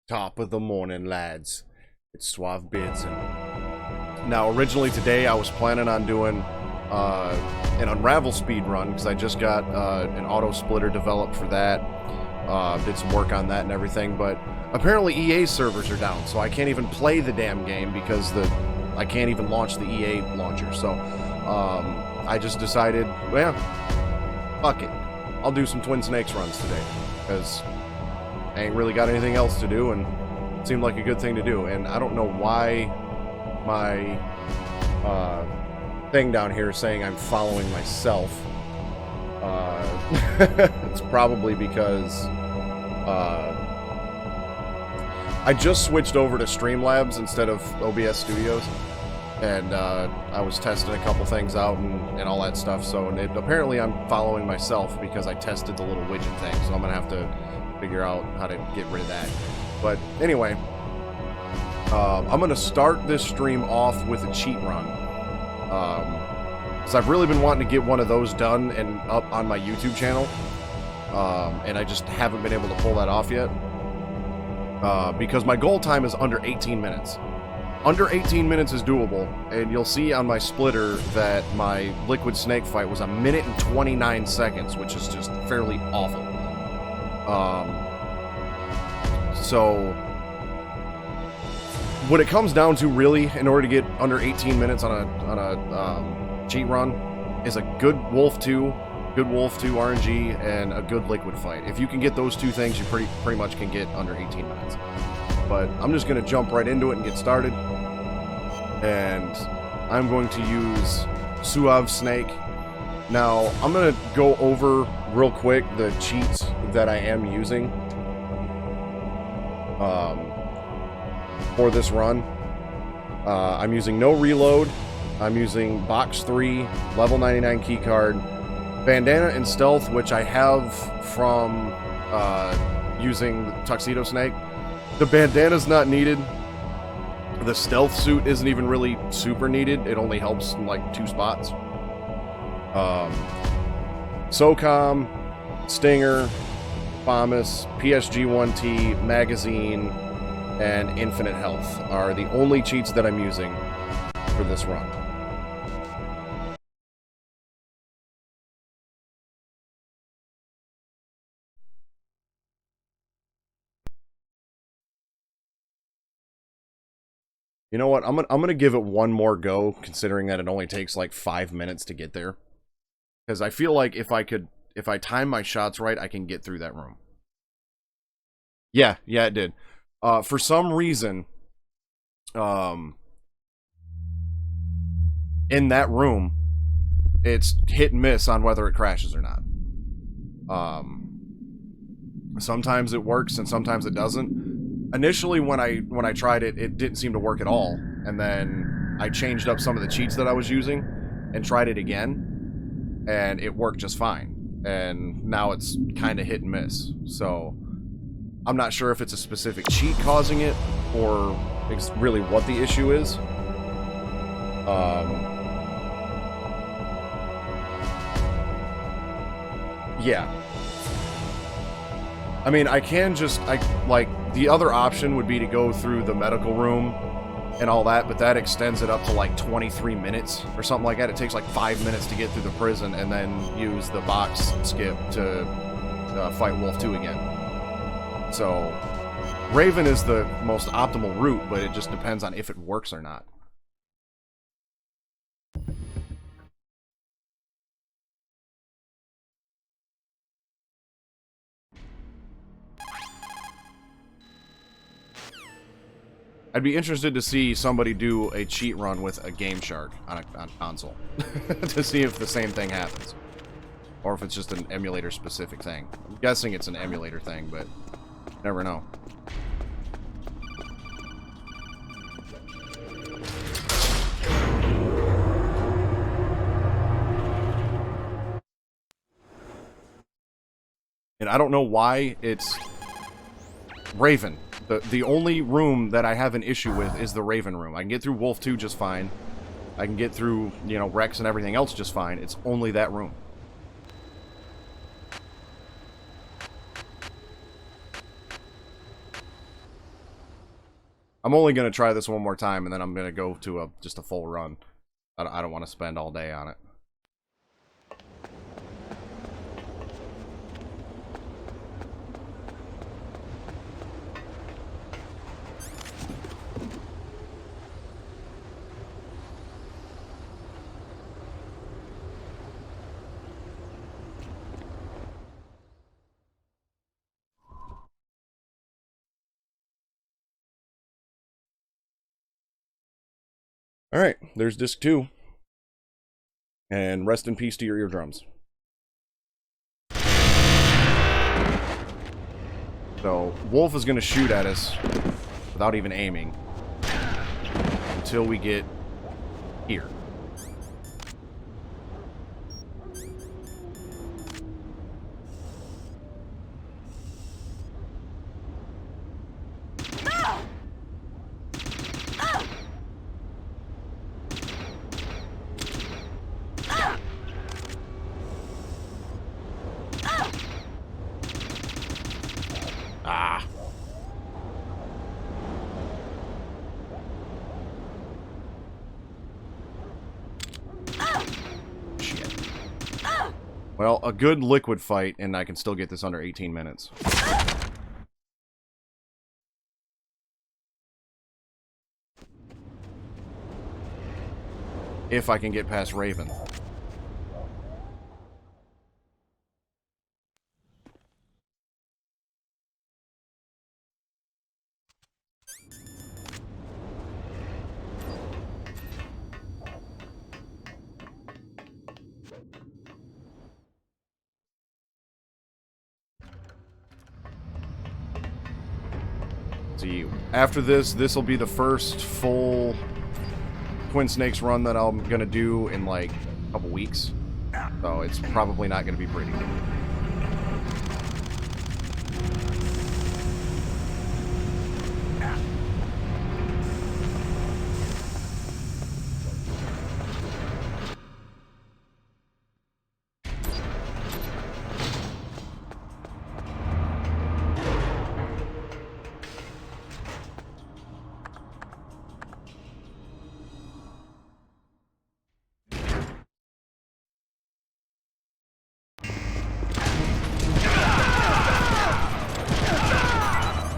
Top of the morning, lads. It's Suave Bids. Now, originally today, I was planning on doing an Unravel speedrun, because I just got an auto splitter developed for that. Did some work on that and everything, but apparently EA servers are down, so I can't even play the damn game because I can't even launch the EA launcher. So I just decided, well, fuck it. I'll do some Twin Snakes runs today, because I ain't really got anything else to do, and it seemed like a good thing to do. And I don't know why my thing down here is saying I'm following myself. It's probably because I just switched over to Streamlabs instead of OBS Studios, and I was testing a couple things out and all that stuff. So apparently I'm following myself because I tested the little widget thing. So I'm gonna have to figure out how to get rid of that. But anyway, I'm gonna start this stream off with a cheat run. Because I've really been wanting to get one of those done and up on my YouTube channel. And I just haven't been able to pull that off yet. Because my goal time is under 18 minutes. Under 18 minutes is doable, and you'll see on my splitter that my Liquid Snake fight was 1 minute and 29 seconds, which is just fairly awful. So what it comes down to really, in order to get under 18 minutes on a cheat run, is a good Wolf 2 RNG and a good liquid fight. If you can get those two things, you pretty much can get under 18 minutes. But I'm just going to jump right into it and get started. And I'm going to use Suave Snake. Now, I'm going to go over real quick the cheats that I am using for this run. I'm using no reload. I'm using box 3, level 99 keycard, bandana and stealth, which I have from using the Tuxedo Snake. The bandana's not needed. The stealth suit isn't even really super needed. It only helps in like 2 spots. SOCOM, Stinger, Famas, PSG-1T, Magazine, and Infinite Health are the only cheats that I'm using for this run. You know what? I'm gonna give it one more go, considering that it only takes like 5 minutes to get there. Because I feel like if I time my shots right, I can get through that room. Yeah, it did. For some reason, in that room, it's hit and miss on whether it crashes or not. Sometimes it works and sometimes it doesn't. Initially, when I tried it, it didn't seem to work at all, and then I changed up some of the cheats that I was using and tried it again, and it worked just fine. And now it's kind of hit and miss. So I'm not sure if it's a specific cheat causing it or it's really what the issue is. Yeah. I mean, I can just, the other option would be to go through the medical room and all that, but that extends it up to like 23 minutes or something like that. It takes like 5 minutes to get through the prison and then use the box skip to fight Wolf 2 again. So, Raven is the most optimal route, but it just depends on if it works or not. I'd be interested to see somebody do a cheat run with a Game Shark on a console to see if the same thing happens, or if it's just an emulator specific thing. I'm guessing it's an emulator thing, but never know. And I don't know why it's Raven. The only room that I have an issue with is the Raven room. I can get through Wolf 2 just fine. I can get through, you know, Rex and everything else just fine. It's only that room. I'm only going to try this one more time, and then I'm going to go to just a full run. I don't want to spend all day on it. Alright, there's disc 2. And rest in peace to your eardrums. So, Wolf is going to shoot at us without even aiming until we get here. Ah. Shit. Well, a good liquid fight, and I can still get this under 18 minutes. If I can get past Raven. See, after this will be the first full Twin Snakes run that I'm gonna do in like a couple weeks. So it's probably not gonna be pretty.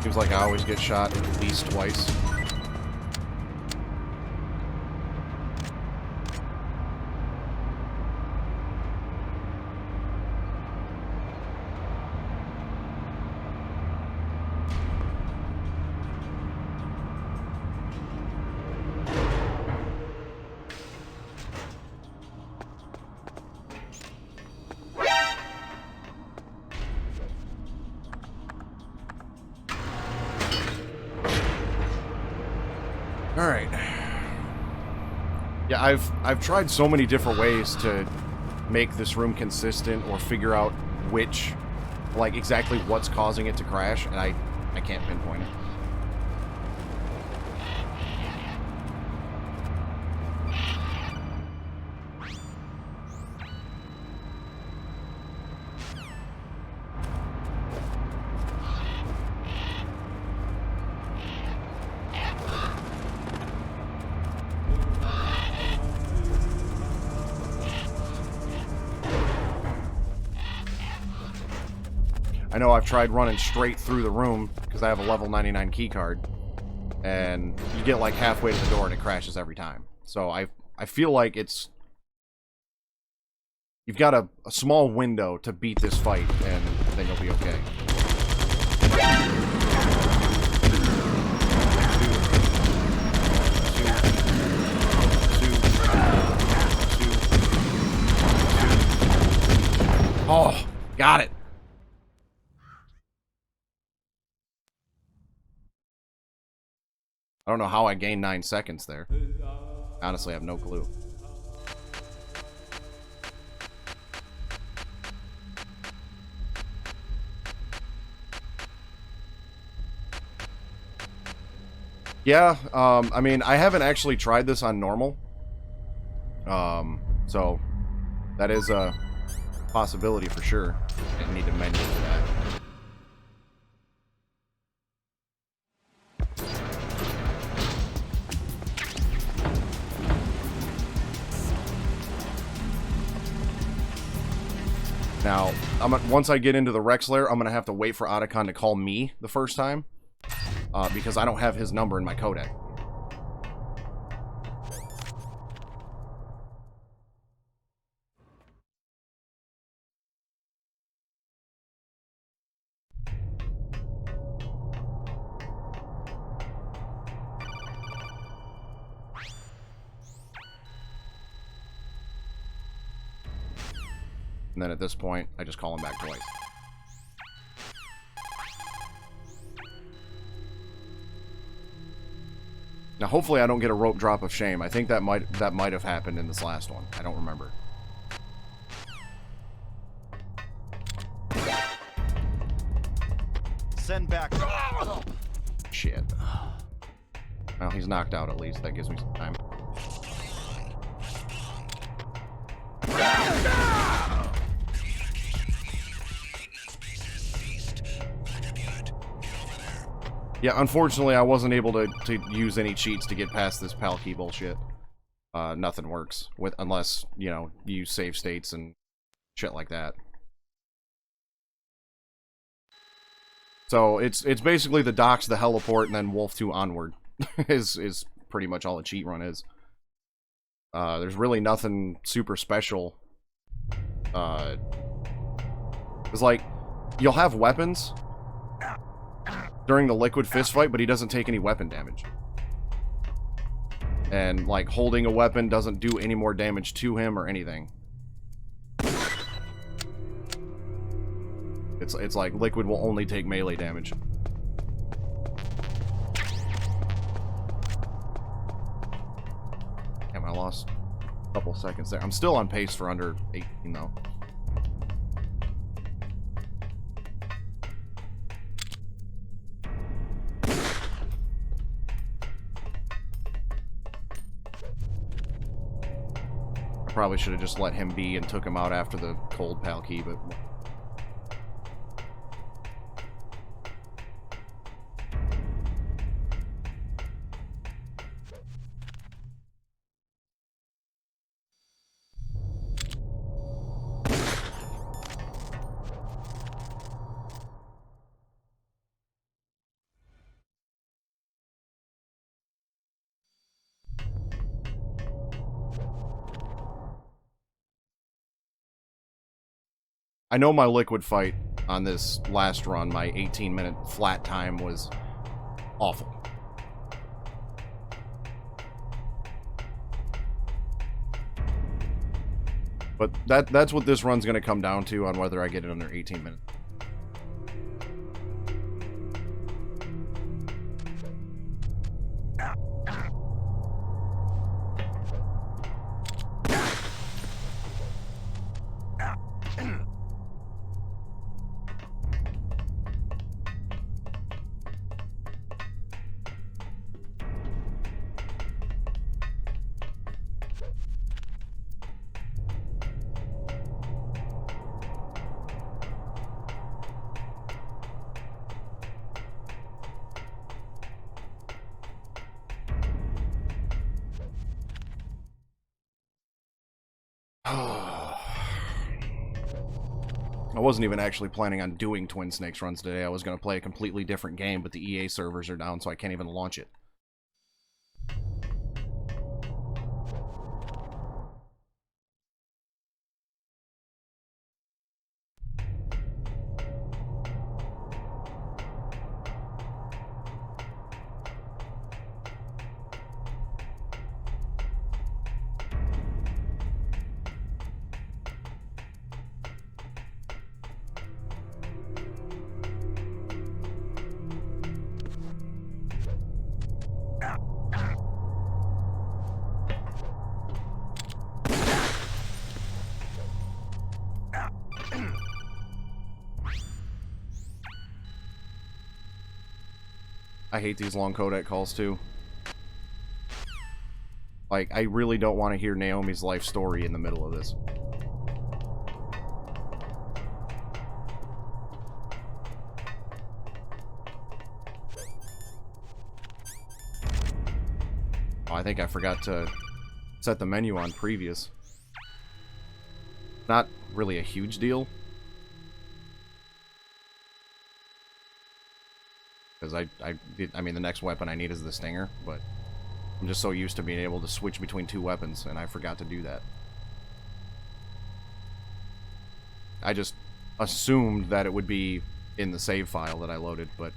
Seems like I always get shot at least twice. Alright. Yeah, I've tried so many different ways to make this room consistent or figure out which, like, exactly what's causing it to crash, and I can't pinpoint it. I know I've tried running straight through the room because I have a level 99 keycard, and you get like halfway to the door and it crashes every time. So I feel like you've got a small window to beat this fight, and then you'll be okay. Oh, got it. I don't know how I gained 9 seconds there. Honestly, I have no clue. Yeah, I mean, I haven't actually tried this on normal. So that is a possibility for sure. I need to menu for that. Now, once I get into the Rex lair, I'm going to have to wait for Otacon to call me the first time. Because I don't have his number in my codec. And then at this point, I just call him back twice. Now, hopefully I don't get a rope drop of shame. I think that might have happened in this last one. I don't remember. Send back. Shit. Well, he's knocked out at least. That gives me some time. Yeah, unfortunately, I wasn't able to use any cheats to get past this pal key bullshit. Nothing works unless, you know, you use save states and shit like that. So it's basically the docks, the heliport, and then Wolf 2 onward is pretty much all a cheat run is. There's really nothing super special. It's like you'll have weapons during the liquid fist fight, but he doesn't take any weapon damage. And like holding a weapon doesn't do any more damage to him or anything. It's like liquid will only take melee damage. Damn, I lost a couple seconds there. I'm still on pace for under 18 though. I probably should have just let him be and took him out after the cold pal key, but I know my liquid fight on this last run, my 18-minute flat time was awful. But that's what this run's going to come down to on whether I get it under 18 minutes. I wasn't even actually planning on doing Twin Snakes runs today. I was going to play a completely different game, but the EA servers are down, so I can't even launch it. I hate these long codec calls too. Like, I really don't want to hear Naomi's life story in the middle of this. Oh, I think I forgot to set the menu on previous. Not really a huge deal, Because I mean, the next weapon I need is the Stinger, but I'm just so used to being able to switch between 2 weapons, and I forgot to do that. I just assumed that it would be in the save file that I loaded, but...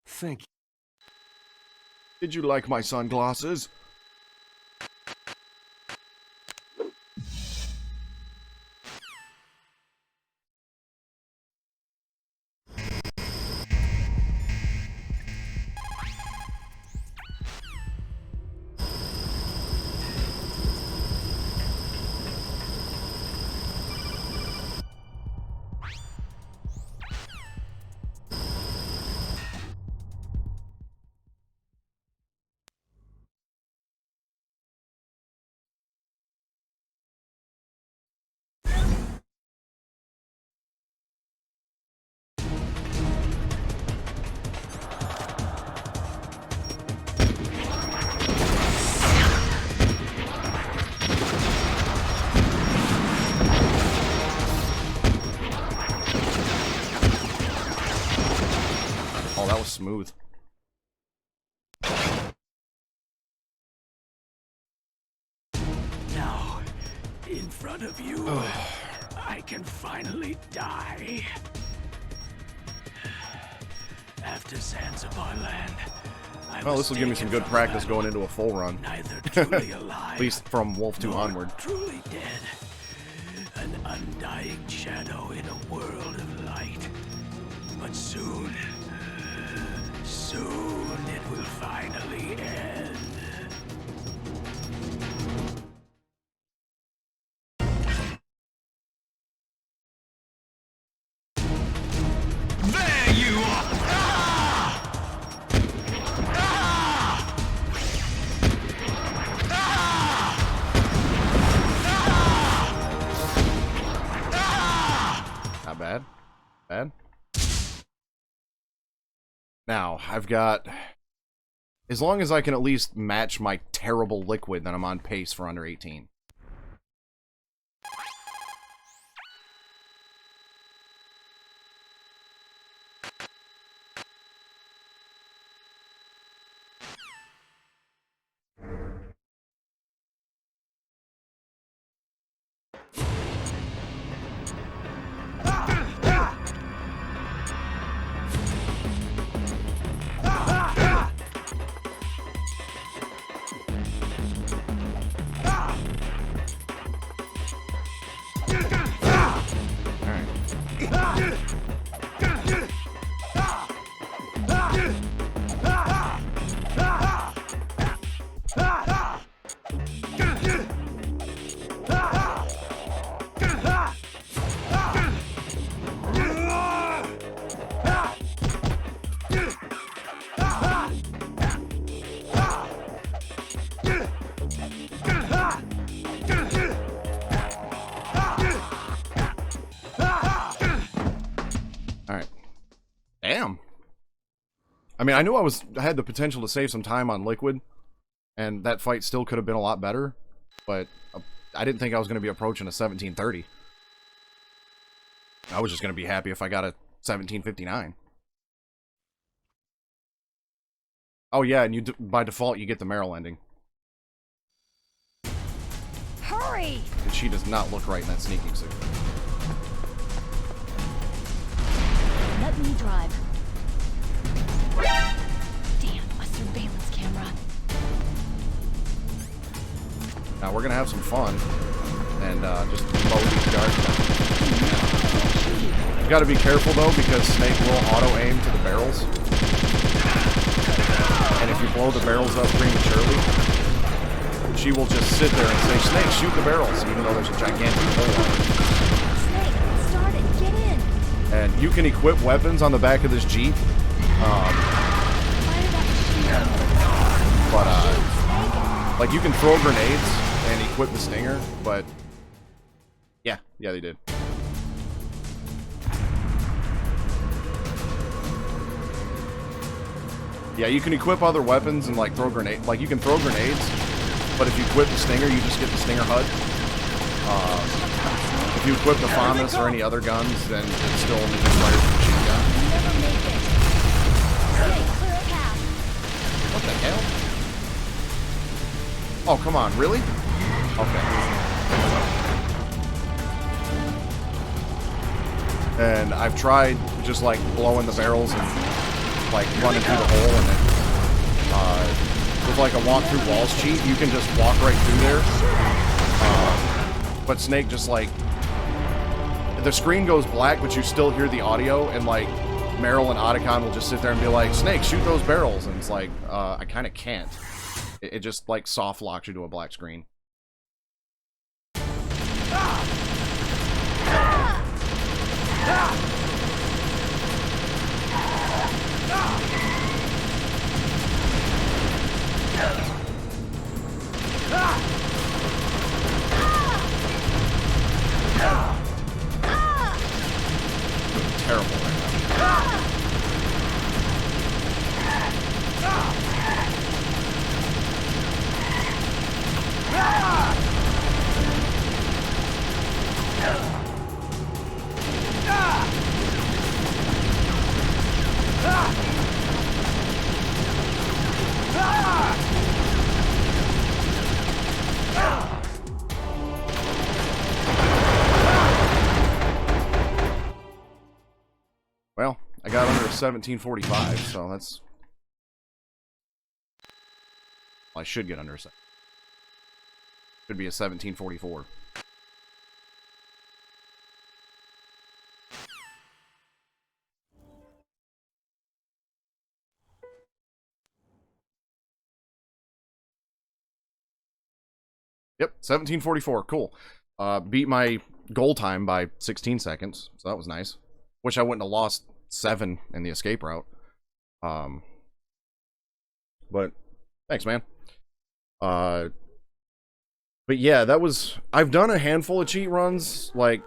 Thank you. Did you like my sunglasses? Oh, that was smooth. Now, in front of you, I can finally die. After Zanzibar land, Well, this will give me some good practice going into a full run. Neither truly alive, At least from Wolf 2 nor onward. truly dead. An undying shadow in a world of light. But soon it will finally end. There you are! Not bad. Bad. Now, I've got... As long as I can at least match my terrible liquid, then I'm on pace for under 18. I mean, I knew I had the potential to save some time on liquid, and that fight still could have been a lot better, but I didn't think I was going to be approaching a 1730. I was just going to be happy if I got a 1759. Oh yeah, and by default you get the Meryl ending. Hurry! And she does not look right in that sneaking suit. Let me drive. Damn, a surveillance camera. Now we're gonna have some fun and just mow these guards down. You gotta be careful though, because Snake will auto-aim to the barrels. And if you blow the barrels up prematurely, she will just sit there and say, Snake, shoot the barrels, even though there's a gigantic hole on it. Snake, start it, get in! And you can equip weapons on the back of this Jeep. But, like, you can throw grenades and equip the stinger, but yeah, they did. Yeah, you can equip other weapons and like throw grenades. Like you can throw grenades, but if you equip the stinger, you just get the stinger HUD. If you equip the Famas or any other guns, then it still only requires the machine gun. Never make it. Snake, clear a path. What the hell? Oh, come on, really? Okay. And I've tried just like blowing the barrels and like running through the hole, and then with like a walk through walls cheat, you can just walk right through there. But Snake just like, the screen goes black, but you still hear the audio, and like Meryl and Otacon will just sit there and be like, Snake, shoot those barrels, and it's like, I kind of can't. It just like soft locks you to a black screen. Terrible right now. Well, I got under 1745, so that's... Well, I should get under... Should be a 1744. Yep, 1744, cool. Beat my goal time by 16 seconds, so that was nice. Wish I wouldn't have lost 7 in the escape route. But thanks, man. But yeah, that was... I've done a handful of cheat runs. Like,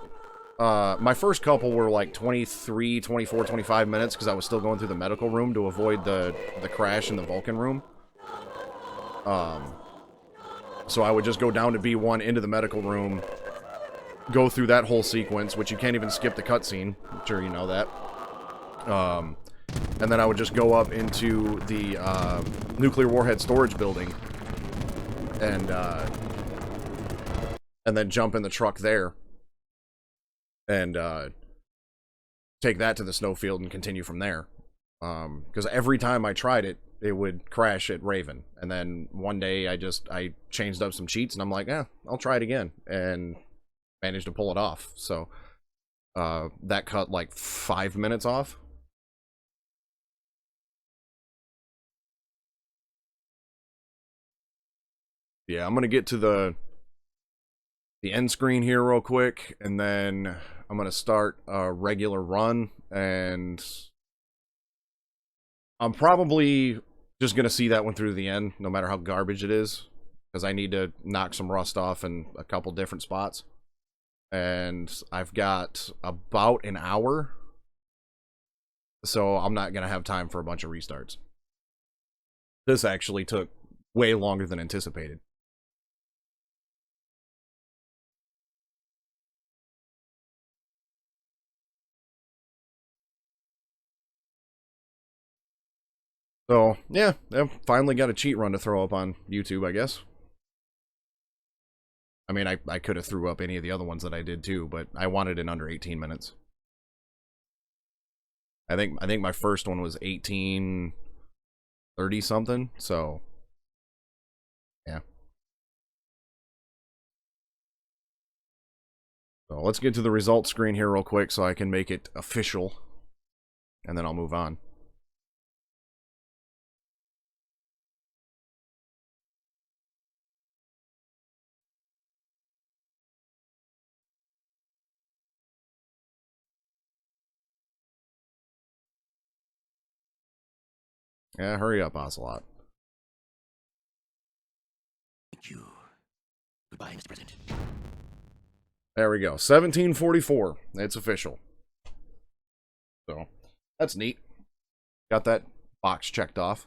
my first couple were like 23, 24, 25 minutes because I was still going through the medical room to avoid the crash in the Vulcan room. So I would just go down to B1 into the medical room, go through that whole sequence, which you can't even skip the cutscene. I'm sure you know that. And then I would just go up into the nuclear warhead storage building and then jump in the truck there and take that to the snowfield and continue from there. Because every time I tried it, it would crash at Raven. And then one day I changed up some cheats and I'm like, I'll try it again. And managed to pull it off. So that cut like 5 minutes off. Yeah, I'm gonna get to the end screen here real quick, and then I'm gonna start a regular run, and I'm probably just gonna see that one through the end, no matter how garbage it is, because I need to knock some rust off in a couple different spots. And I've got about an hour, so I'm not gonna have time for a bunch of restarts. This actually took way longer than anticipated. So, yeah, I finally got a cheat run to throw up on YouTube, I guess. I mean, I could have threw up any of the other ones that I did too, but I wanted in under 18 minutes. I think my first one was 1830 something, so yeah. So let's get to the results screen here real quick so I can make it official, and then I'll move on. Yeah, hurry up, Ocelot. Thank you. Goodbye, Mr. President. There we go. 1744. It's official. So, that's neat. Got that box checked off.